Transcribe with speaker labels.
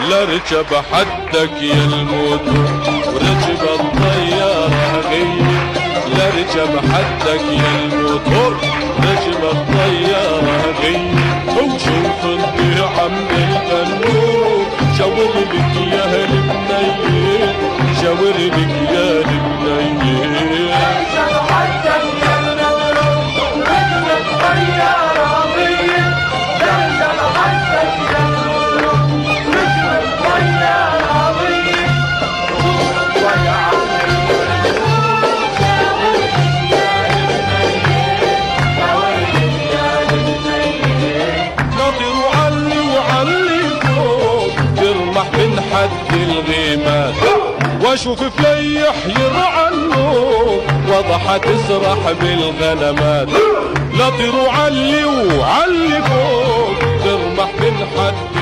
Speaker 1: لاركب حدك يا الموتور وركب الطيارة غير. لاركب حدك يا الموتور ركب الطيارة غير. وشوف الضيعة من التنور شاور لك يا البنية شاور لك يا البنية.
Speaker 2: لاركب حدك يا الموتور ركب الطيارة غير. لاركب حدك يا الموتور ركب الطيارة غير.
Speaker 1: من حد الغيمات واشوف فليح يرعى النور وضحى تسرح بالغنمات. لا طيروا علي وعلي فوق ترمح من حد